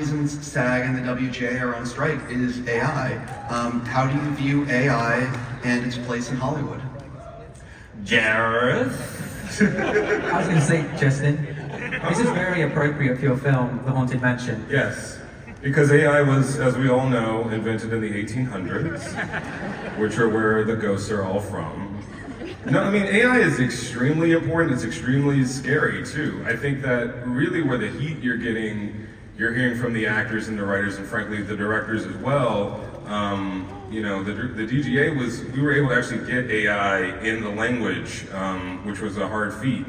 reasons SAG and the WGA are on strike is AI. How do you view AI and its place in Hollywood? Gareth? I was going to say, Justin, this is very appropriate for your film, The Haunted Mansion. Yes, because AI was, as we all know, invented in the 1800s, which are where the ghosts are all from. No, I mean, AI is extremely important. It's extremely scary, too. I think that really where the heat you're hearing from the actors and the writers, and frankly, the directors as well. You know, the DGA we were able to actually get AI in the language, which was a hard feat.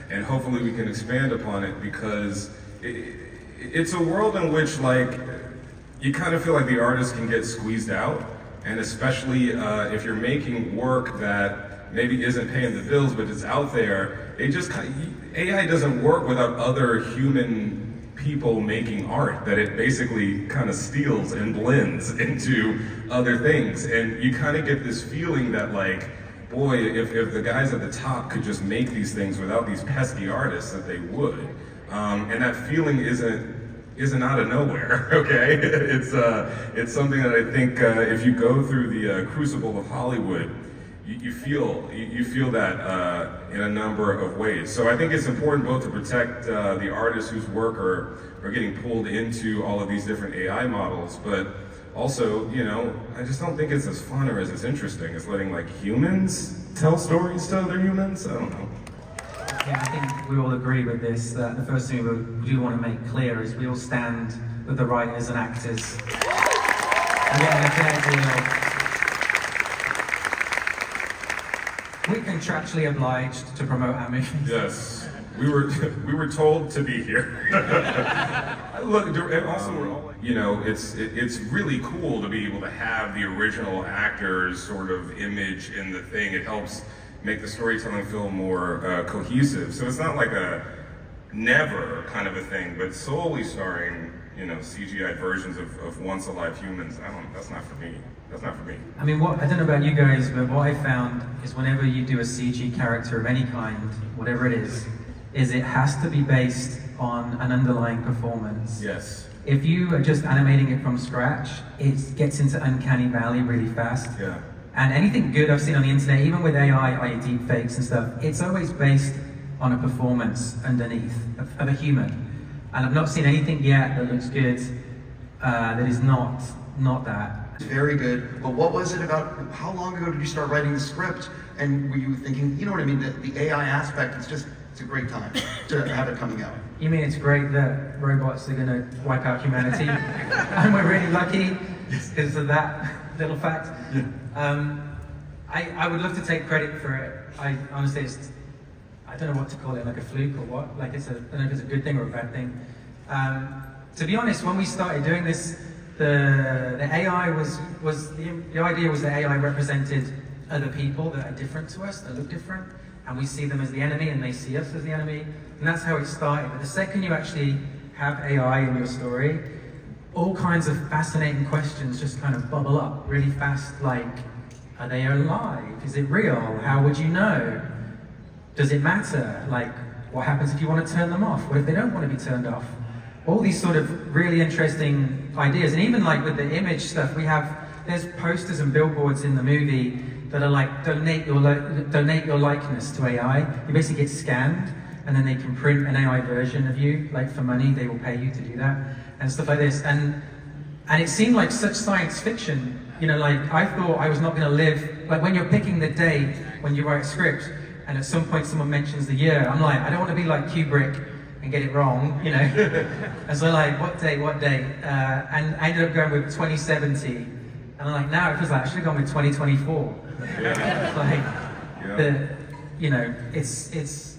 And hopefully we can expand upon it, because it's a world in which, like, you kind of feel like the artist can get squeezed out. And especially if you're making work that maybe isn't paying the bills, but it's out there, AI doesn't work without other human people making art, that it basically kind of steals and blends into other things. And you kind of get this feeling that, like, boy, if the guys at the top could just make these things without these pesky artists, that they would. And that feeling isn't out of nowhere, okay? It's something that I think if you go through the crucible of Hollywood, you feel that in a number of ways. So I think it's important both to protect the artists whose work are getting pulled into all of these different AI models, but also, you know, I just don't think it's as fun or as interesting as letting, like, humans tell stories to other humans. I don't know. Yeah, I think we all agree with this, that the first thing we do want to make clear is we all stand with the writers and actors. And getting a fair deal. We're contractually obliged to promote our movies. Yes, we were told to be here. Look, and also we're all, you know, it's really cool to be able to have the original actors' sort of image in the thing. It helps make the storytelling feel more cohesive. So it's not like a never kind of a thing, but solely starring, you know, CGI versions of once alive humans. That's not for me. That's not for me. I mean, I don't know about you guys, but what I found is whenever you do a CG character of any kind, whatever it is it has to be based on an underlying performance. Yes. If you are just animating it from scratch, it gets into uncanny valley really fast. Yeah. And anything good I've seen on the internet, even with AI, i.e. deep fakes and stuff, it's always based on a performance underneath of a human. And I've not seen anything yet that looks good that is not that. Very good, but what was it about, how long ago did you start writing the script? And were you thinking, you know what I mean, the AI aspect, it's a great time to have it coming out. You mean it's great that robots are going to wipe out humanity? And we're really lucky because of that little fact. Yeah. I would love to take credit for it. I honestly, I don't know what to call it, like a fluke or what. Like I don't know if it's a good thing or a bad thing. To be honest, when we started doing this, the AI the idea was that AI represented other people that are different to us, that look different, and we see them as the enemy and they see us as the enemy, and that's how it started. But the second you actually have AI in your story, all kinds of fascinating questions just kind of bubble up really fast, like, are they alive? Is it real? How would you know? Does it matter? Like, what happens if you want to turn them off? What if they don't want to be turned off? All these sort of really interesting ideas. And even like with the image stuff, there's posters and billboards in the movie that are like, donate your likeness to AI. You basically get scanned, and then they can print an AI version of you, like for money, they will pay you to do that, and stuff like this. And it seemed like such science fiction, you know, like I thought I was not gonna live, like when you're picking the date, when you write a script, and at some point someone mentions the year, I'm like, I don't want to be like Kubrick and get it wrong, you know. And so like, what day? And I ended up going with 2070. And I'm like, now it feels like I should have gone with 2024. Yeah. Like, you know, it's,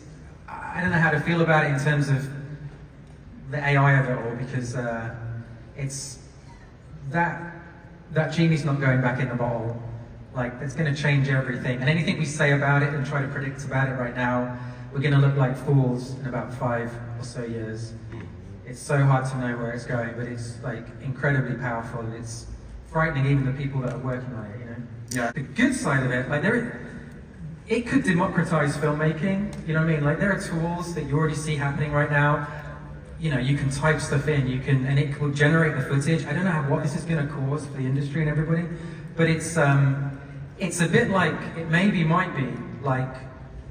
I don't know how to feel about it in terms of the AI of it all, because it's, that genie's not going back in the bottle. Like, it's going to change everything. And anything we say about it and try to predict about it right now, we're going to look like fools in about 5 or so years. It's so hard to know where it's going, but it's like incredibly powerful, and it's frightening even the people that are working on it, you know? Yeah. The good side of it, like it could democratize filmmaking, you know what I mean? Like there are tools that you already see happening right now. you know, you can type stuff in, and it will generate the footage. I don't know what this is going to cause for the industry and everybody, but it's a bit like, it might be like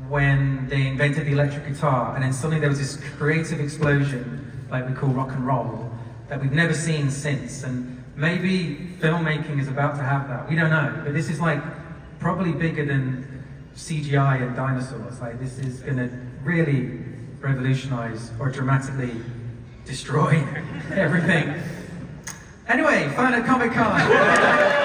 when they invented the electric guitar, and then suddenly there was this creative explosion, like we call rock and roll, that we've never seen since. And maybe filmmaking is about to have that. We don't know, but this is like probably bigger than CGI and dinosaurs. Like, this is going to really revolutionize or dramatically destroy everything. Anyway, fun at Comic-Con.